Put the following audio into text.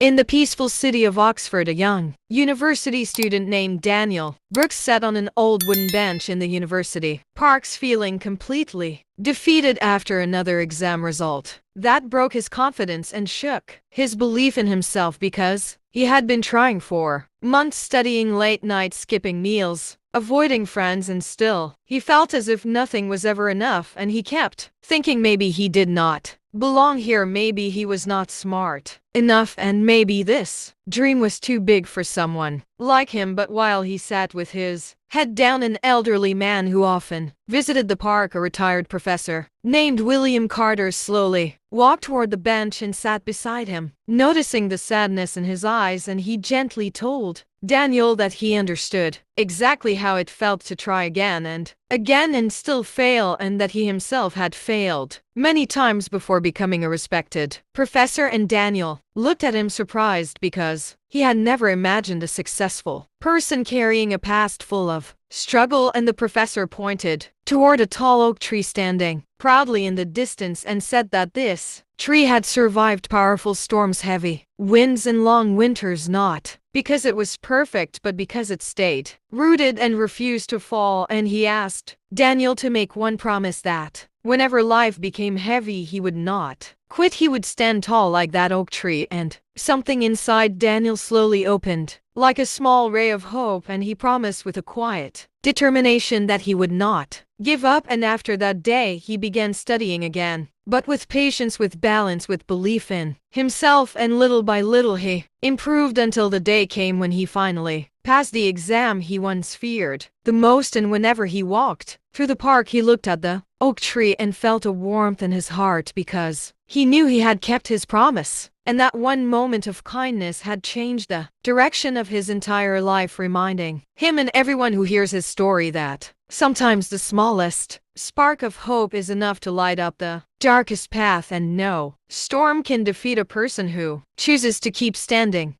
In the peaceful city of Oxford, a young university student named Daniel Brooks sat on an old wooden bench in the university parks, feeling completely defeated after another exam result that broke his confidence and shook his belief in himself, because he had been trying for months, studying late nights, skipping meals, avoiding friends, and still he felt as if nothing was ever enough, and he kept thinking maybe he did not belong here, maybe he was not smart enough, and maybe this dream was too big for someone like him. But while he sat with his head down, an elderly man who often visited the park, a retired professor named William Carter, slowly walked toward the bench and sat beside him, noticing the sadness in his eyes, and he gently told Daniel that he understood exactly how it felt to try again and still fail, and that he himself had failed many times before becoming a respected professor. And Daniel looked at him surprised, because he had never imagined a successful person carrying a past full of struggle. And the professor pointed toward a tall oak tree standing proudly in the distance and said that this tree had survived powerful storms, heavy winds, and long winters, not because it was perfect, but because it stayed rooted and refused to fall. And he asked Daniel to make one promise, that whenever life became heavy, he would not quit. He would stand tall like that oak tree. And something inside Daniel slowly opened, like a small ray of hope, and he promised with a quiet determination that he would not give up. And after that day, he began studying again, but with patience, with balance, with belief in himself, and little by little he improved, until the day came when he finally passed the exam he once feared the most. And whenever he walked through the park, he looked at the oak tree and felt a warmth in his heart, because he knew he had kept his promise, and that one moment of kindness had changed the direction of his entire life, reminding him and everyone who hears his story that sometimes the smallest spark of hope is enough to light up the darkest path, and no storm can defeat a person who chooses to keep standing.